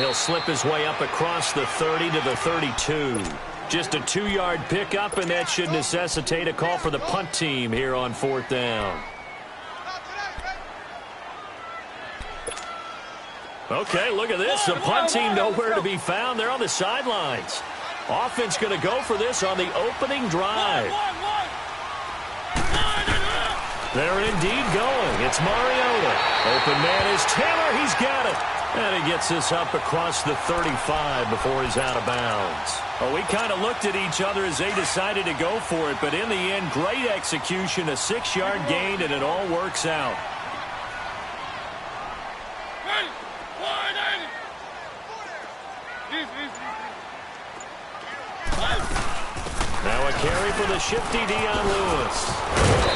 he'll slip his way up across the 30 to the 32. Just a 2-yard pickup, and that should necessitate a call for the punt team here on 4th down. Okay, look at this. The punt team nowhere to be found. They're on the sidelines. Offense going to go for this on the opening drive. They're indeed going. It's Mariota. Open man is Taylor. He's got it. And he gets this up across the 35 before he's out of bounds. Well, we kind of looked at each other as they decided to go for it, but in the end, great execution, a 6-yard gain, and it all works out. Now a carry for the shifty Dion Lewis.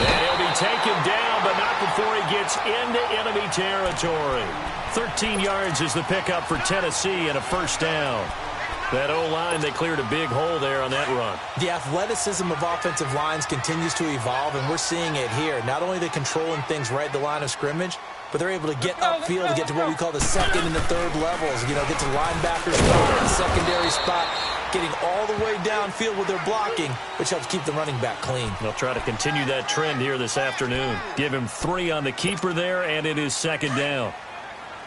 And he'll be taken down, but not before he gets into enemy territory. 13 yards is the pickup for Tennessee and a 1st down. That O-line, they cleared a big hole there on that run. The athleticism of offensive lines continues to evolve, and we're seeing it here. Not only are they controlling things right at the line of scrimmage, but they're able to get upfield to get to what we call the 2nd and the 3rd levels. You know, get to linebacker spot, the secondary spot, getting all the way downfield with their blocking, which helps keep the running back clean. They'll try to continue that trend here this afternoon. Give him 3 on the keeper there, and it is 2nd down.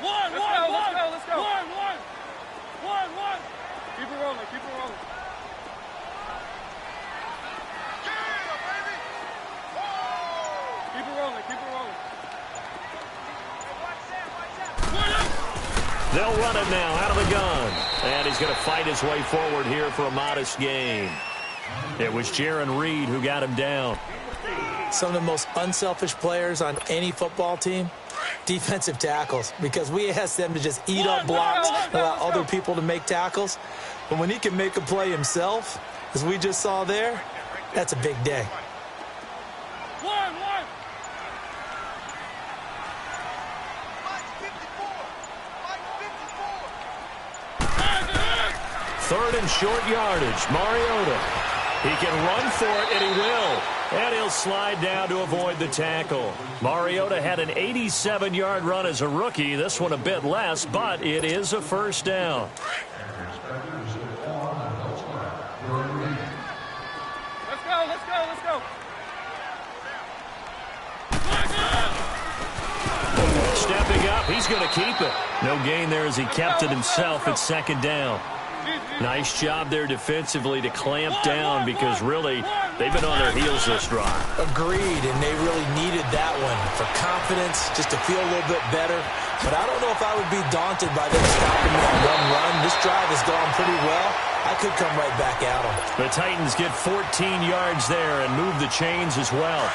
Let's go. One. Keep it rolling. Keep it rolling. They'll run it now out of the gun. And he's going to fight his way forward here for a modest gain. It was Jaron Reed who got him down. Some of the most unselfish players on any football team, defensive tackles, because we ask them to just eat up blocks and allow other people to make tackles. But when he can make a play himself, as we just saw there, that's a big day. One. 3rd and short yardage. Mariota. He can run for it, and he will. And he'll slide down to avoid the tackle. Mariota had an 87-yard run as a rookie. This one a bit less, but it is a 1st down. Let's go. Stepping up, he's going to keep it. No gain there as he kept it himself at 2nd down. Nice job there defensively to clamp down because really they've been on their heels this drive. Agreed, and they really needed that one for confidence, just to feel a little bit better. But I don't know if I would be daunted by them stopping that one run. This drive has gone pretty well. I could come right back at them. The Titans get 14 yards there and move the chains as well.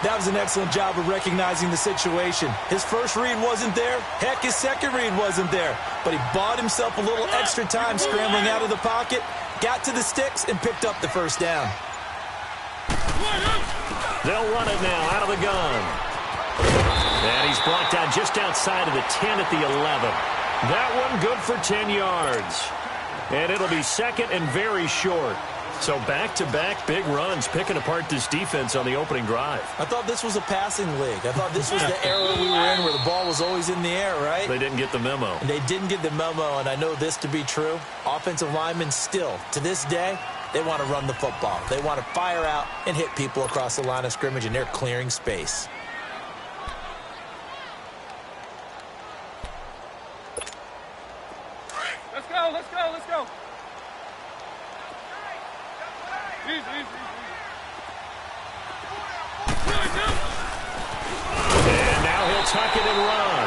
That was an excellent job of recognizing the situation. His first read wasn't there. Heck, his second read wasn't there. But he bought himself a little extra time scrambling out of the pocket, got to the sticks, and picked up the 1st down. They'll run it now out of the gun. And he's blocked out just outside of the 10 at the 11. That one good for 10 yards. And it'll be 2nd and very short. So back-to-back big runs, picking apart this defense on the opening drive. I thought this was a passing league. I thought this was the era we were in where the ball was always in the air, right? They didn't get the memo. And they didn't get the memo, and I know this to be true. Offensive linemen still, to this day, they want to run the football. They want to fire out and hit people across the line of scrimmage, and they're clearing space. Let's go. Easy. And now he'll tuck it and run.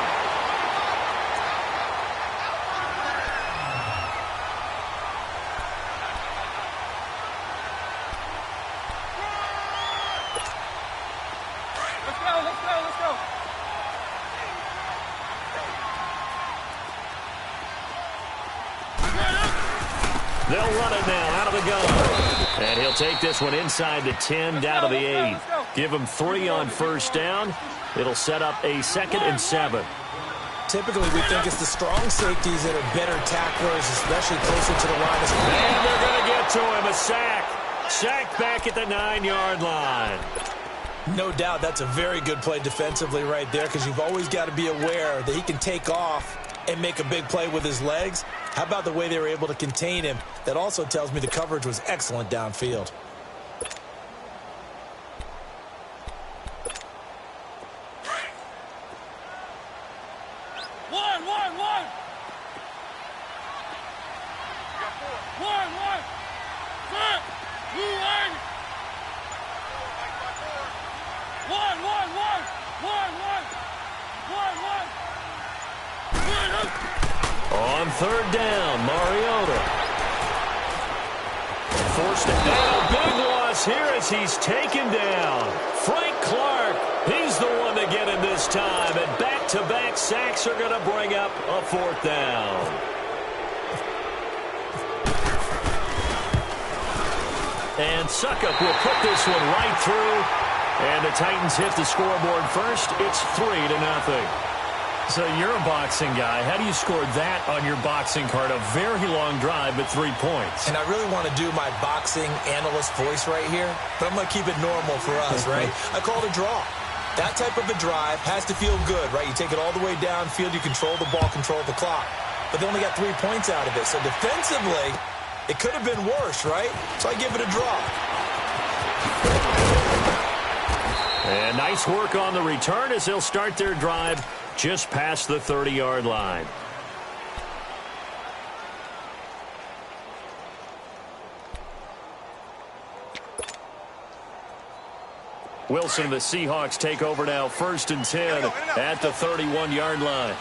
Let's go. They'll run it now out of the gun. And he'll take this one inside the 10 down to the 8. Give him 3 on 1st down. It'll set up a 2nd and 7. Typically, we think it's the strong safeties that are better tacklers, especially closer to the line of scrimmage. And they're going to get to him. A sack. Sacked back at the 9-yard line. No doubt that's a very good play defensively right there because you've always got to be aware that he can take off and make a big play with his legs. How about the way they were able to contain him? That also tells me the coverage was excellent downfield. On third down, Mariota. Forced it down. A big loss here as he's taken down. Frank Clark, he's the one to get him this time. And back-to-back sacks are going to bring up a fourth down. And Suckup will put this one right through. And the Titans hit the scoreboard first. It's 3-0. So you're a boxing guy. How do you score that on your boxing card? A very long drive, but 3 points. And I really want to do my boxing analyst voice right here, but I'm going to keep it normal for us, right? I call it a draw. That type of a drive has to feel good, right? You take it all the way downfield, you control the ball, control the clock. But they only got 3 points out of it. So defensively, it could have been worse, right? So I give it a draw. And nice work on the return as they'll start their drive just past the 30-yard line. Wilson and the Seahawks take over now, 1st and 10 at the 31-yard line.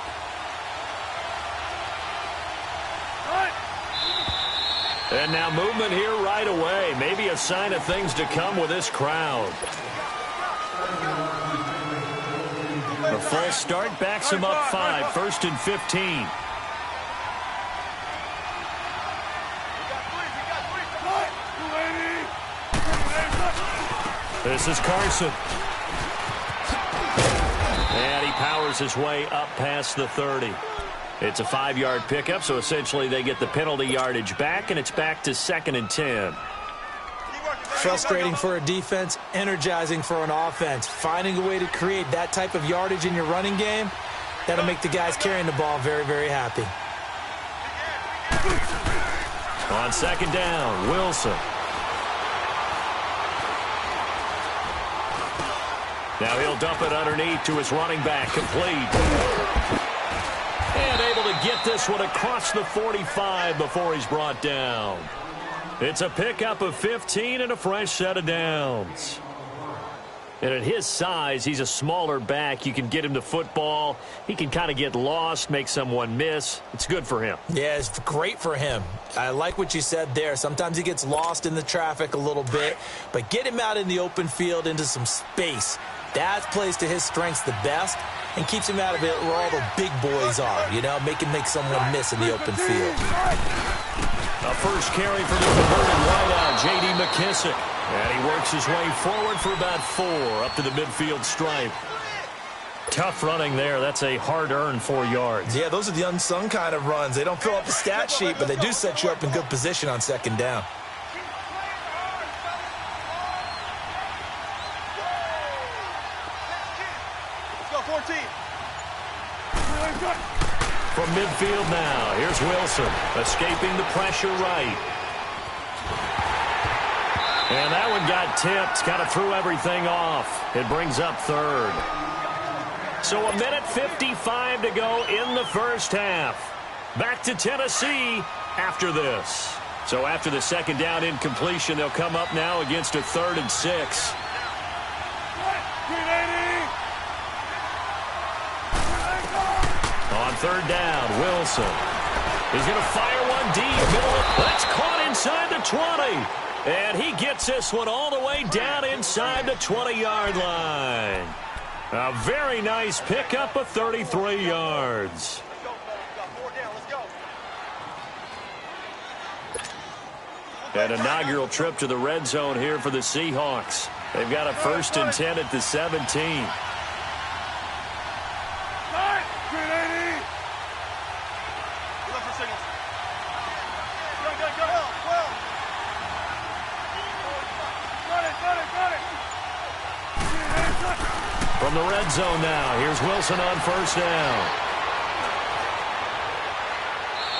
And now movement here right away. Maybe a sign of things to come with this crowd. The false start backs him up 5, 1st and 15. This is Carson. And he powers his way up past the 30. It's a 5-yard pickup, so essentially they get the penalty yardage back, and it's back to 2nd and 10. Frustrating for a defense, energizing for an offense. Finding a way to create that type of yardage in your running game, that'll make the guys carrying the ball very, very happy. On 2nd down, Wilson. Now he'll dump it underneath to his running back, complete. And able to get this one across the 45 before he's brought down. It's a pickup of 15 and a fresh set of downs. And at his size, he's a smaller back. You can get him the football. He can kind of get lost, make someone miss. It's good for him. Yeah, it's great for him. I like what you said there. Sometimes he gets lost in the traffic a little bit, but get him out in the open field into some space. That plays to his strengths the best and keeps him out of it where all the big boys are, you know, make someone miss in the open field. A first carry for the converted wideout, J.D. McKissick. And he works his way forward for about 4 up to the midfield stripe. Tough running there. That's a hard-earned 4 yards. Yeah, those are the unsung kind of runs. They don't fill up the stat sheet, but they do set you up in good position on 2nd down. Let's go, 14. From midfield now, here's Wilson, escaping the pressure right. And that one got tipped, kind of threw everything off. It brings up 3rd. So 1:55 to go in the first half. Back to Tennessee after this. So after the 2nd down incompletion, they'll come up now against a 3rd and 6. On 3rd down, Wilson. He's going to fire one deep. That's caught inside the 20. And he gets this one all the way down inside the 20-yard line. A very nice pickup of 33 yards. An inaugural trip to the red zone here for the Seahawks. They've got a 1st and 10 at the 17. From the red zone now, here's Wilson on 1st down.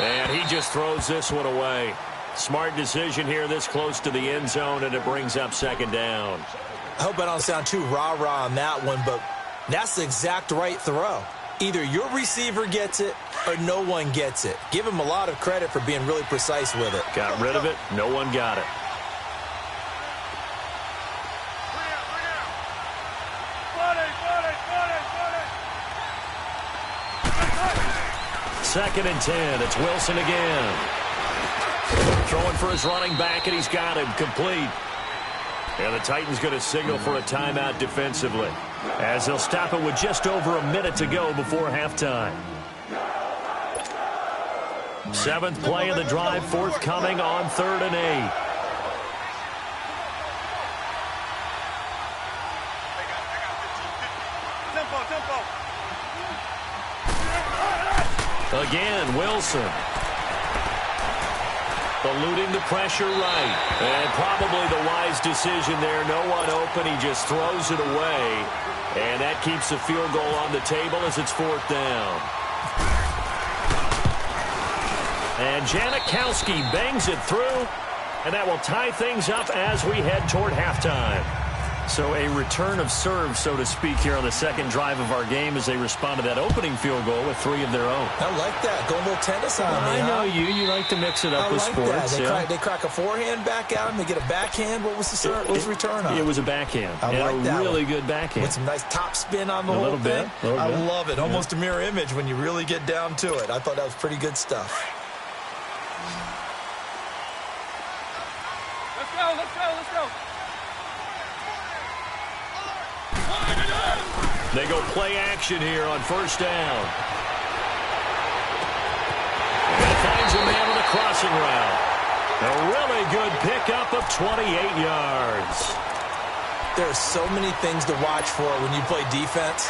And he just throws this one away. Smart decision here this close to the end zone, and it brings up second down. I hope I don't sound too rah-rah on that one, but that's the exact right throw. Either your receiver gets it or no one gets it. Give him a lot of credit for being really precise with it. Got rid of it. No one got it. Second and 10. It's Wilson again. Throwing for his running back, and he's got him complete. And the Titans going to signal for a timeout defensively, as they'll stop it with just over a minute to go before halftime. Seventh play of the drive forthcoming on 3rd and 8. Again, Wilson. Eluding the pressure right. And probably the wise decision there. No one open. He just throws it away. And that keeps the field goal on the table as it's 4th down. And Janikowski bangs it through. And that will tie things up as we head toward halftime. So a return of serve, so to speak, here on the second drive of our game as they respond to that opening field goal with 3 of their own. I like that. Go a little tennis on me, I know you. You like to mix it up with sports. They crack a forehand back at him. They get a backhand. What was the return on? It was a backhand. I like that. Really good backhand. With some nice top spin on the whole thing. I love it. Almost a mirror image when you really get down to it. I thought that was pretty good stuff. Let's go. They go play action here on 1st down. And finds a man on the crossing route. A really good pickup of 28 yards. There are so many things to watch for when you play defense.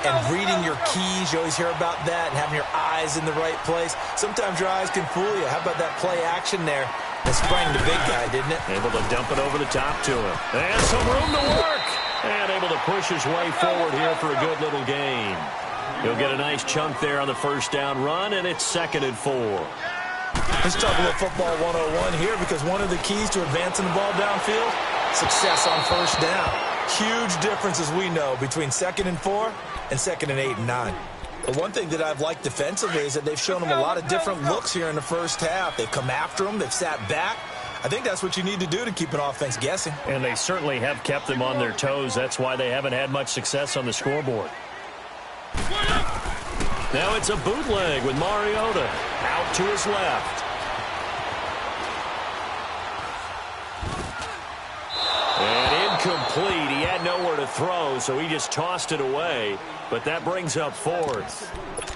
And reading your keys, you always hear about that, and having your eyes in the right place. Sometimes your eyes can fool you. How about that play action there? That sprang the big guy, didn't it? Able to dump it over the top to him. And some room to work. And able to push his way forward here for a good little gain. He'll get a nice chunk there on the 1st down run, and it's 2nd and 4. Let's talk a little football 101 here, because one of the keys to advancing the ball downfield, success on 1st down. Huge difference, as we know, between 2nd and 4 and 2nd and 8 and 9. But one thing that I've liked defensively is that they've shown them a lot of different looks here in the 1st half. They've come after them. They've sat back. I think that's what you need to do to keep an offense guessing. And they certainly have kept them on their toes. That's why they haven't had much success on the scoreboard. Now it's a bootleg with Mariota out to his left. And incomplete. He had nowhere to throw, so he just tossed it away. But that brings up 4th.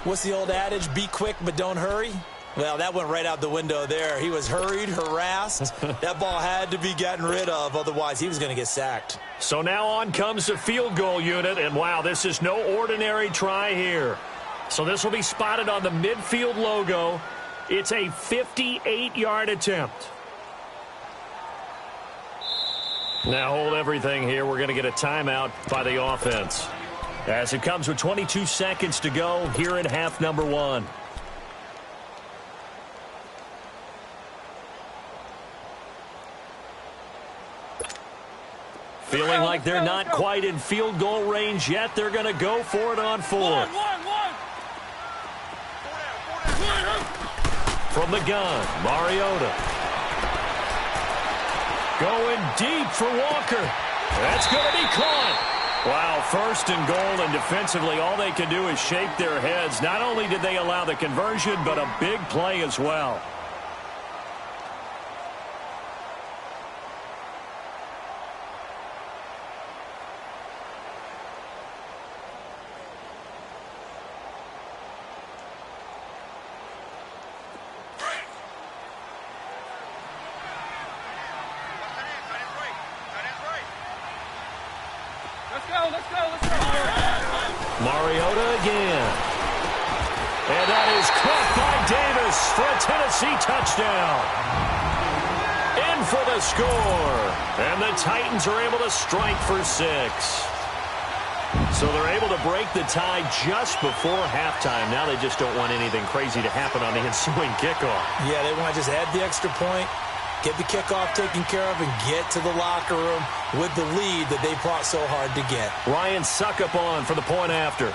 What's the old adage? Be quick, but don't hurry. Well, that went right out the window there. He was hurried, harassed. That ball had to be gotten rid of, otherwise he was going to get sacked. So now on comes the field goal unit, and wow, this is no ordinary try here. So this will be spotted on the midfield logo. It's a 58-yard attempt. Now hold everything here. We're going to get a timeout by the offense, as it comes with 22 seconds to go here in half number 1. Feeling like they're not quite in field goal range yet. They're going to go for it on 4th. From the gun, Mariota. Going deep for Walker. That's going to be caught. Wow, 1st and goal, and defensively all they can do is shake their heads. Not only did they allow the conversion, but a big play as well. Let's go. Mariota again. And that is caught by Davis for a Tennessee touchdown. In for the score. And the Titans are able to strike for 6. So they're able to break the tie just before halftime. Now they just don't want anything crazy to happen on the ensuing kickoff. Yeah, they want to just add the extra point, get the kickoff taken care of, and get to the locker room with the lead that they fought so hard to get. Ryan Suckup on for the point after.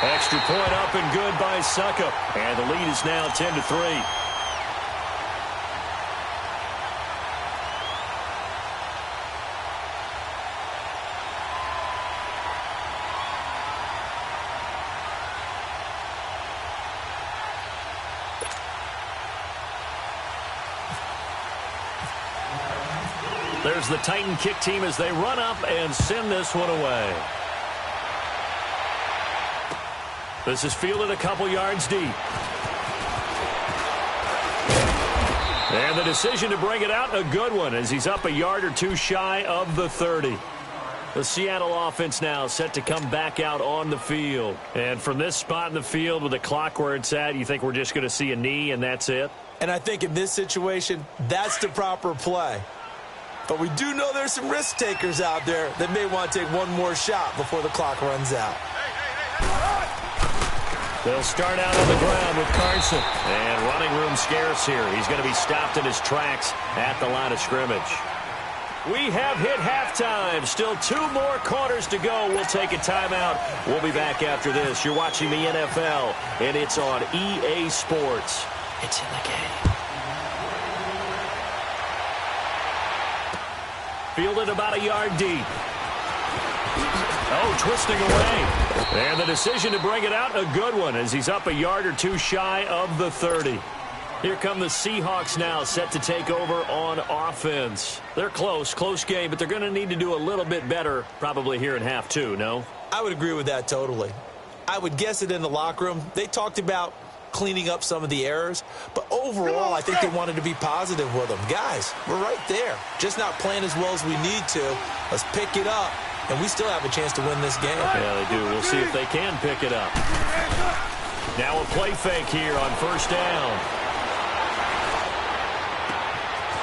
Extra point up and good by Suckup. And the lead is now 10-3. There's the Titan kick team as they run up and send this one away. This is fielded a couple yards deep. And the decision to bring it out, a good one, as he's up a yard or two shy of the 30. The Seattle offense now set to come back out on the field. And from this spot in the field with the clock where it's at, you think we're just going to see a knee and that's it? And I think in this situation, that's the proper play. But we do know there's some risk takers out there that may want to take one more shot before the clock runs out. They'll start out on the ground with Carson. And running room scarce here. He's going to be stopped in his tracks at the line of scrimmage. We have hit halftime. Still 2 more quarters to go. We'll take a timeout. We'll be back after this. You're watching the NFL, and it's on EA Sports. It's in the game. Fielded about a yard deep. Oh, twisting away. And the decision to bring it out, a good one, as he's up a yard or two shy of the 30. Here come the Seahawks now, set to take over on offense. They're close game, but they're going to need to do a little bit better probably here in half 2, no? I would agree with that totally. I would guess it in the locker room. They talked about cleaning up some of the errors, but overall, I think they wanted to be positive with them. Guys, we're right there. Just not playing as well as we need to. Let's pick it up, and we still have a chance to win this game. Yeah, they do. We'll see if they can pick it up. Now a play fake here on first down.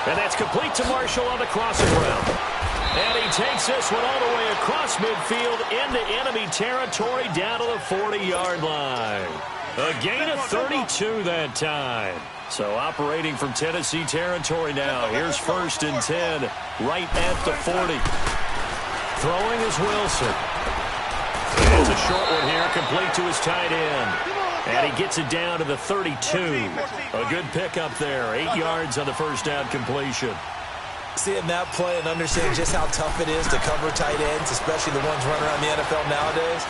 And that's complete to Marshall on the crossing route. And he takes this one all the way across midfield into enemy territory down to the 40-yard line. A gain of 32 that time. So operating from Tennessee territory now. Here's 1st and 10 right at the 40. Throwing is Wilson. It's a short one here, complete to his tight end. And he gets it down to the 32. A good pickup there. 8 yards on the first down completion. Seeing that play and understanding just how tough it is to cover tight ends, especially the ones running around the NFL nowadays,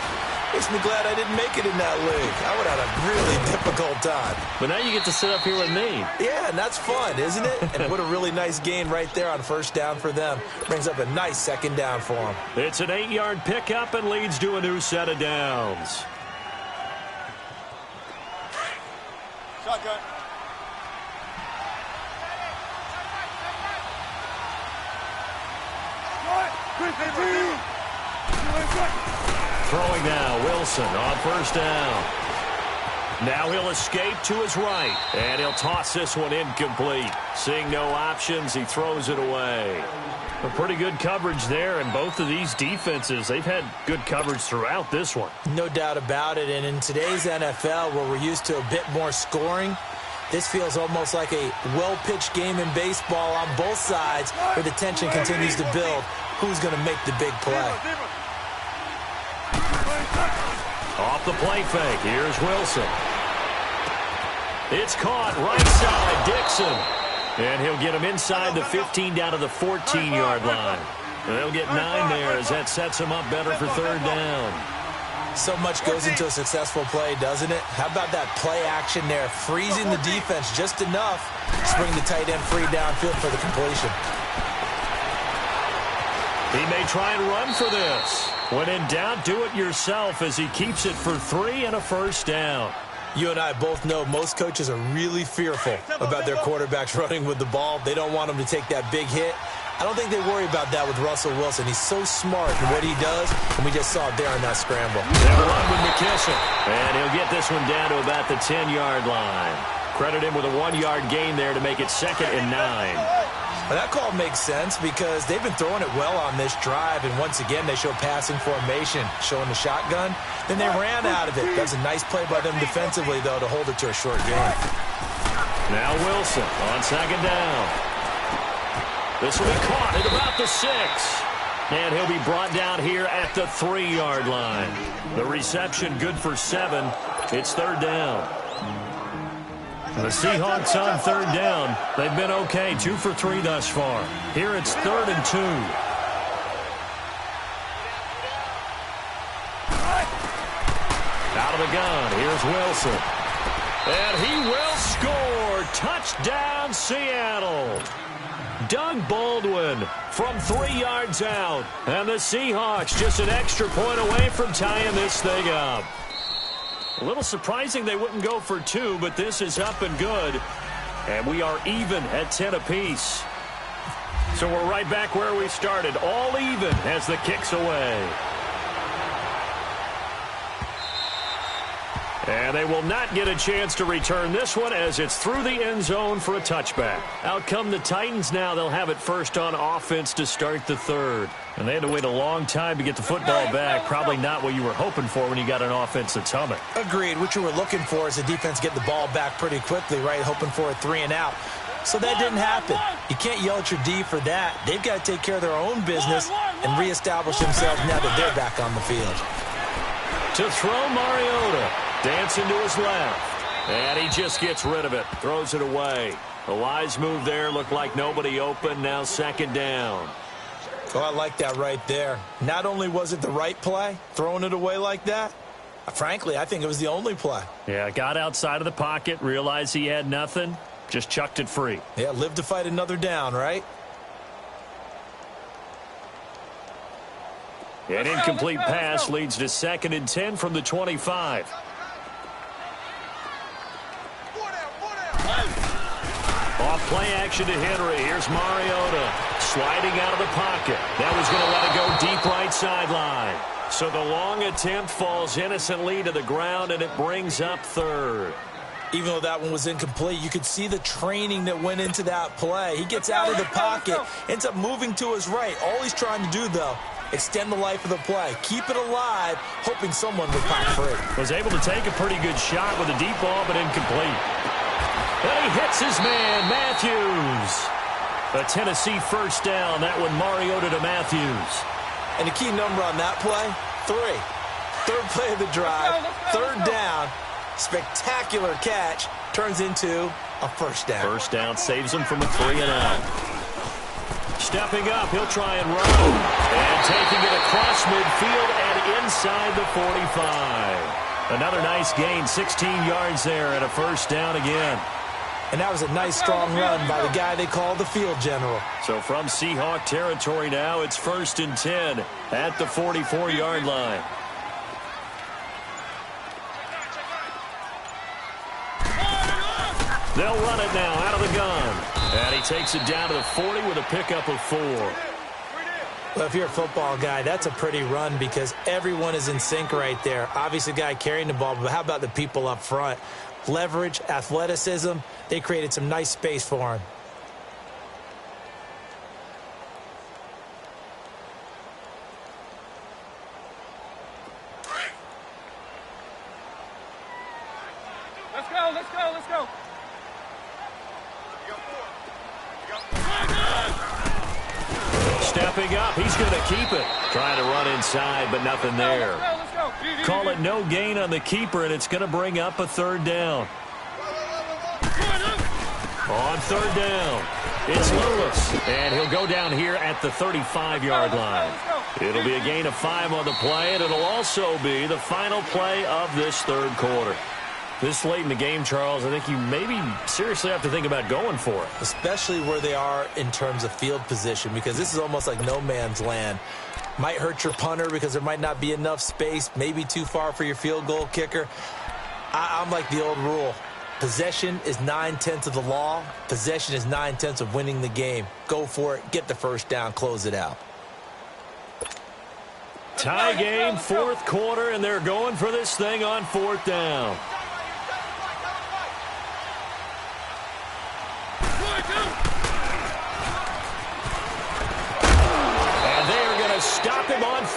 makes me glad I didn't make it in that league. I would have had a really difficult time. But now you get to sit up here with me. Yeah, and that's fun, isn't it? And what a really nice gain right there on first down for them. Brings up a nice second down for them. It's an 8-yard pickup and leads to a new set of downs. Shotgun. Throwing now, Wilson on first down. Now he'll escape to his right, and he'll toss this one incomplete. Seeing no options, he throws it away. A pretty good coverage there, and both of these defenses, they've had good coverage throughout this one. No doubt about it, and in today's NFL, where we're used to a bit more scoring, this feels almost like a well-pitched game in baseball on both sides, where the tension continues to build. Who's going to make the big play? Off the play fake, here's Wilson. It's caught right side, Dixon. And he'll get him inside the 15 down to the 14-yard line. And they'll get 9 there as that sets him up better for third down. So much goes into a successful play, doesn't it? How about that play action there, freezing the defense just enough to bring the tight end free downfield for the completion. He may try and run for this. When in doubt, do it yourself as he keeps it for 3 and a first down. You and I both know most coaches are really fearful about their quarterbacks running with the ball. They don't want them to take that big hit. I don't think they worry about that with Russell Wilson. He's so smart in what he does, and we just saw it there on that scramble. They'll run with McKissick, and he'll get this one down to about the 10-yard line. Credit him with a 1-yard gain there to make it 2nd and 9. Well, that call makes sense because they've been throwing it well on this drive, and once again, they show passing formation, showing the shotgun. Then they ran out of it. That's a nice play by them defensively, though, to hold it to a short game. Now Wilson on second down. This will be caught at about the 6. And he'll be brought down here at the 3-yard line. The reception good for 7. It's third down. The Seahawks on third down. They've been okay, 2 for 3 thus far. Here it's 3rd and 2. Out of the gun, here's Wilson. And he will score. Touchdown, Seattle. Doug Baldwin from 3 yards out. And the Seahawks just an extra point away from tying this thing up. A little surprising they wouldn't go for 2, but this is up and good. And we are even at 10 apiece. So we're right back where we started. All even as the kick's away. And they will not get a chance to return this one as it's through the end zone for a touchback. Out come the Titans now. They'll have it first on offense to start the third. And they had to wait a long time to get the football back. Probably not what you were hoping for when you got an offense that's humming. Agreed. What you were looking for is the defense get the ball back pretty quickly, right? Hoping for a 3 and out. So that didn't happen. You can't yell at your D for that. They've got to take care of their own business and reestablish themselves now that they're back on the field. To throw, Mariota. Dancing to his left. And he just gets rid of it. Throws it away. A wise move there. Looked like nobody open. Now second down. Oh, I like that right there. Not only was it the right play, throwing it away like that, frankly, I think it was the only play. Yeah, got outside of the pocket, realized he had nothing, just chucked it free. Yeah, live to fight another down, right? An incomplete pass leads to 2nd and 10 from the 25. Off play action to Henry. Here's Mariota sliding out of the pocket. That was going to let it go deep right sideline. So the long attempt falls innocently to the ground, and it brings up third. Even though that one was incomplete, you could see the training that went into that play. He gets out of the pocket, ends up moving to his right. All he's trying to do, though, extend the life of the play. Keep it alive, hoping someone would pop free. Was able to take a pretty good shot with a deep ball, but incomplete. And he hits his man, Matthews. A Tennessee first down. That one Mariota to Matthews. And the key number on that play, 3. Third play of the drive, third down. Spectacular catch turns into a first down. First down saves him from a 3 and out. Stepping up, he'll try and run. And taking it across midfield and inside the 45. Another nice gain, 16 yards there and a first down again. And that was a nice, strong run by the guy they call the field general. So from Seahawk territory now, it's 1st and 10 at the 44-yard line. They'll run it now out of the gun. And he takes it down to the 40 with a pickup of 4. Well, if you're a football guy, that's a pretty run because everyone is in sync right there. Obviously, the guy carrying the ball, but how about the people up front? Leverage, athleticism, they created some nice space for him. Let's go, let's go, let's go. Stepping up, he's going to keep it. Trying to run inside, but nothing there. Let's go. Call it no gain on the keeper, and it's going to bring up a third down. On third down, it's Lewis, and he'll go down here at the 35-yard line. It'll be a gain of 5 on the play, and it'll also be the final play of this third quarter. This late in the game, Charles, I think you maybe seriously have to think about going for it. Especially where they are in terms of field position, because this is almost like no man's land. Might hurt your punter because there might not be enough space, maybe too far for your field goal kicker. I'm like the old rule. Possession is 9/10 of the law. Possession is 9/10 of winning the game. Go for it. Get the first down. Close it out. Tie game, fourth quarter, and they're going for this thing on 4th down.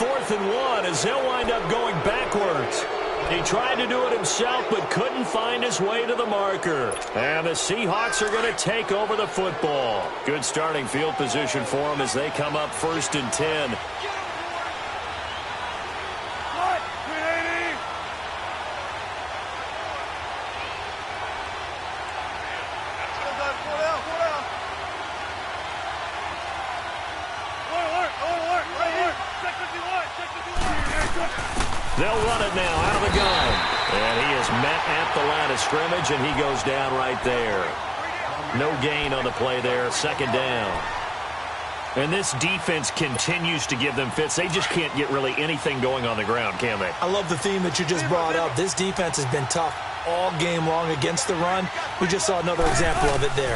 4th and 1 as they'll wind up going backwards. He tried to do it himself but couldn't find his way to the marker. And the Seahawks are going to take over the football. Good starting field position for them as they come up 1st and 10. They'll run it now out of the gun. And he is met at the line of scrimmage, and he goes down right there. No gain on the play there, 2nd down. And this defense continues to give them fits. They just can't get really anything going on the ground, can they? I love the theme that you just brought up. This defense has been tough all game long against the run. We just saw another example of it there.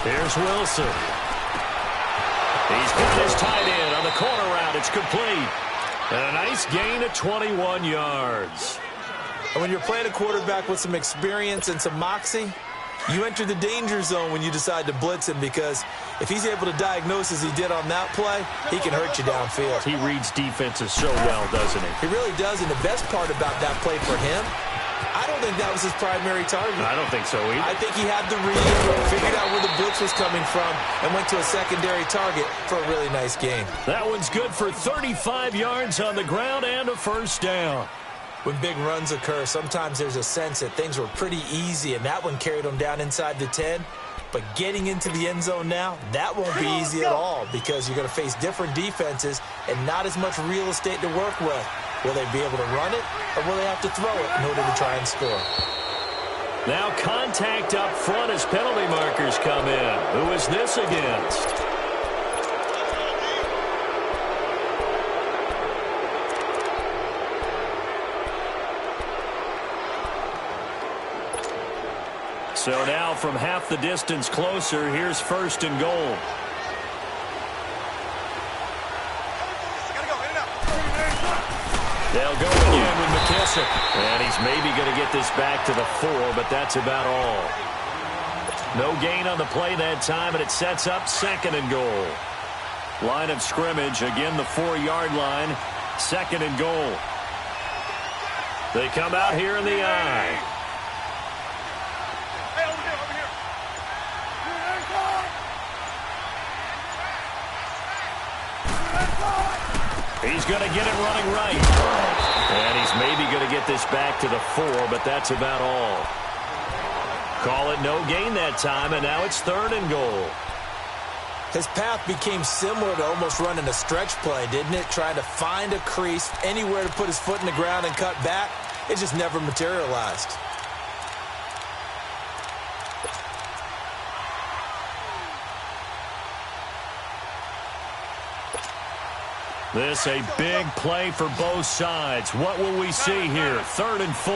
Here's Wilson. He's got his tight end on the corner route. It's complete. And a nice gain of 21 yards. And when you're playing a quarterback with some experience and some moxie, you enter the danger zone when you decide to blitz him, because if he's able to diagnose as he did on that play, he can hurt you downfield. He reads defenses so well, doesn't he? He really does, and the best part about that play for him, I don't think that was his primary target. I don't think so either. I think he had the read, figured out where the blitz was coming from, and went to a secondary target for a really nice gain. That one's good for 35 yards on the ground and a 1st down. When big runs occur, sometimes there's a sense that things were pretty easy, and that one carried him down inside the 10. But getting into the end zone now, that won't be easy at all, because you're going to face different defenses and not as much real estate to work with. Will they be able to run it, or will they have to throw it in order to try and score? Now contact up front as penalty markers come in. Who is this against? So now from half the distance closer, here's 1st and goal. They'll go again with McKissick. And he's maybe going to get this back to the 4, but that's about all. No gain on the play that time, and it sets up 2nd and goal. Line of scrimmage, again the 4-yard line, 2nd and goal. They come out here in the eye. He's going to get it running right. And he's maybe going to get this back to the 4, but that's about all. Call it no gain that time, and now it's 3rd and goal. His path became similar to almost running a stretch play, didn't it? Trying to find a crease, anywhere to put his foot in the ground and cut back. It just never materialized. This a big play for both sides. What will we see here? 3rd and 4.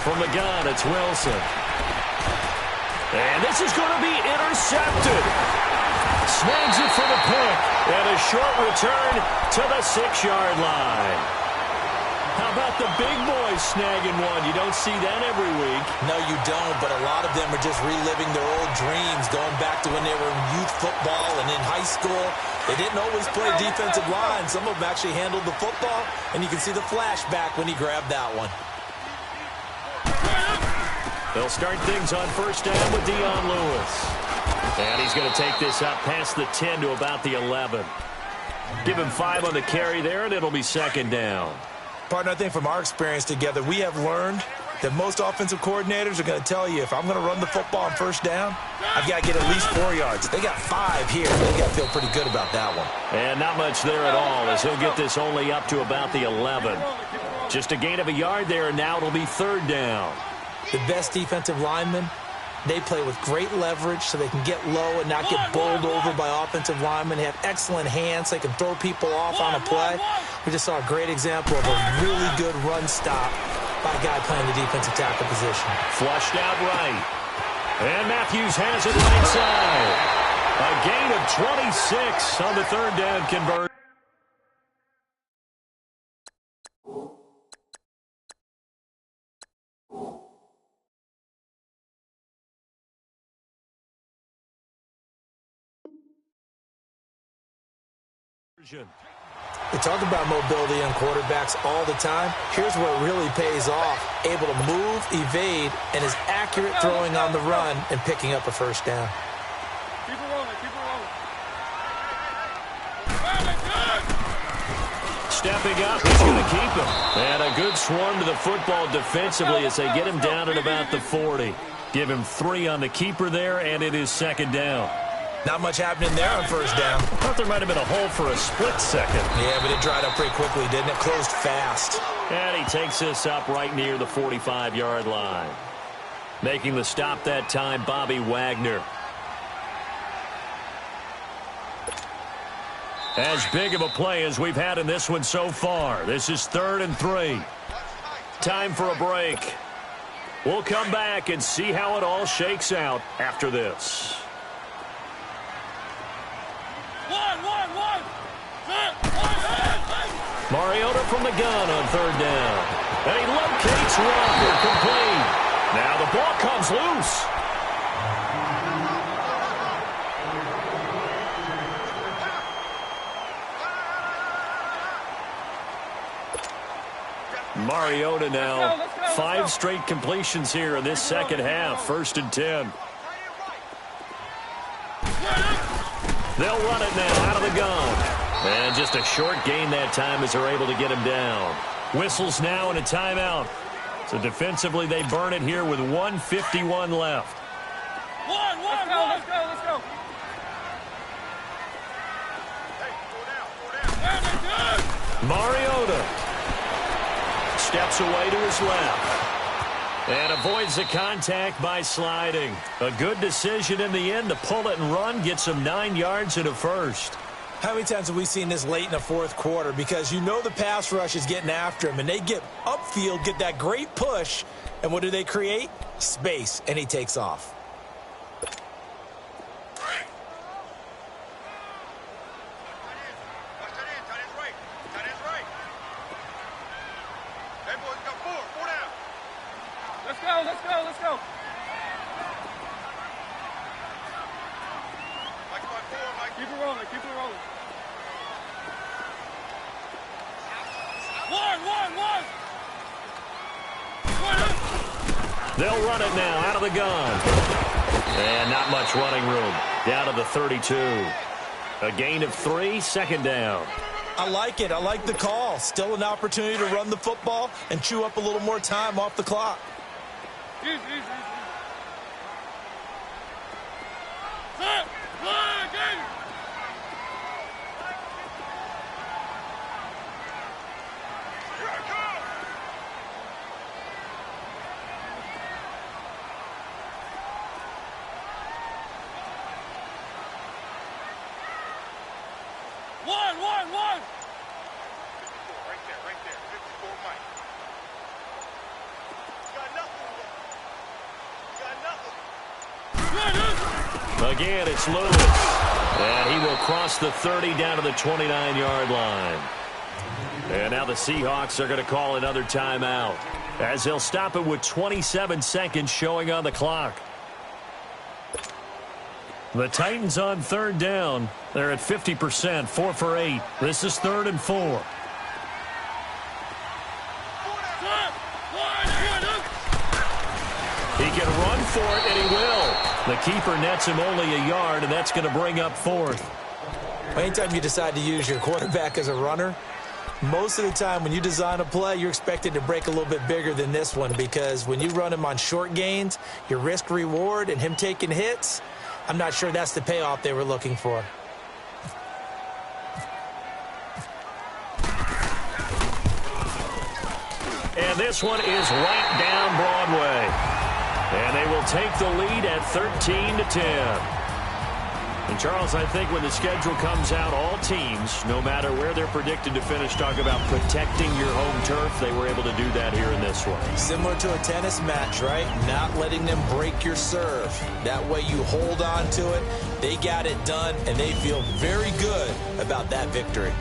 From the gun, it's Wilson. And this is going to be intercepted. Snags it for the pick. And a short return to the 6-yard line. How about the big boys snagging one? You don't see that every week. No, you don't, but a lot of them are just reliving their old dreams, going back to when they were in youth football and in high school. They didn't always play defensive line. Some of them actually handled the football, and you can see the flashback when he grabbed that one. They'll start things on 1st down with Dion Lewis. And he's going to take this up past the 10 to about the 11. Give him 5 on the carry there, and it'll be 2nd down. Partner, I think from our experience together, we have learned that most offensive coordinators are going to tell you, if I'm going to run the football on 1st down, I've got to get at least 4 yards. They got 5 here. They got to feel pretty good about that one. And not much there at all, as he'll get this only up to about the 11. Just a gain of a yard there, and now it'll be 3rd down. The best defensive linemen, they play with great leverage so they can get low and not get bowled over by offensive linemen. They have excellent hands. They can throw people off on a play. We just saw a great example of a really good run stop by a guy playing the defensive tackle position. Flushed out right. And Matthews has it right side. A gain of 26 on the 3rd down conversion. We talk about mobility on quarterbacks all the time. Here's where it really pays off. Able to move, evade, and is accurate throwing on the run and picking up a first down. Keep it rolling, keep it rolling. Stepping up, he's going to keep him. And a good swarm to the football defensively as they get him down at about the 40. Give him 3 on the keeper there, and it is second down. Not much happening there on first down. I thought there might have been a hole for a split second. Yeah, but it dried up pretty quickly, didn't it? Closed fast. And he takes this up right near the 45-yard line. Making the stop that time, Bobby Wagner. As big of a play as we've had in this one so far. This is 3rd and 3. Time for a break. We'll come back and see how it all shakes out after this. Mariota from the gun on 3rd down. And he locates Walker, complete. Now the ball comes loose. Mariota now, 5 straight completions here in this second half. 1st and 10. They'll run it now out of the gun. And just a short gain that time as they're able to get him down. Whistles now and a timeout. So defensively they burn it here with 1:51 left. Let's go. Mariota steps away to his left. And avoids the contact by sliding. A good decision in the end to pull it and run. Gets him 9 yards and a first. How many times have we seen this late in the 4th quarter? Because you know the pass rush is getting after him, and they get upfield, get that great push, and what do they create? Space, and he takes off. Let's go. Keep it rolling. One. They'll run it now out of the gun. And not much running room. Down to the 32. A gain of 3, 2nd down. I like it. I like the call. Still an opportunity to run the football and chew up a little more time off the clock. Easy. One. Right there. 54 Mike. You got nothing. Again, it's Lewis. And he will cross the 30 down to the 29-yard line. And now the Seahawks are going to call another timeout as they'll stop it with 27 seconds showing on the clock. The Titans on 3rd down. They're at 50%, 4 for 8. This is 3rd and 4. He can run for it, and he will. The keeper nets him only a yard, and that's going to bring up 4th. Anytime you decide to use your quarterback as a runner, most of the time when you design a play, you're expected to break a little bit bigger than this one, because when you run him on short gains, your risk-reward and him taking hits, I'm not sure that's the payoff they were looking for. And this one is right down Broadway. And they will take the lead at 13-10. And, Charles, I think when the schedule comes out, all teams, no matter where they're predicted to finish, talk about protecting your home turf. They were able to do that here in this one. Similar to a tennis match, right? Not letting them break your serve. That way you hold on to it. They got it done, and they feel very good about that victory.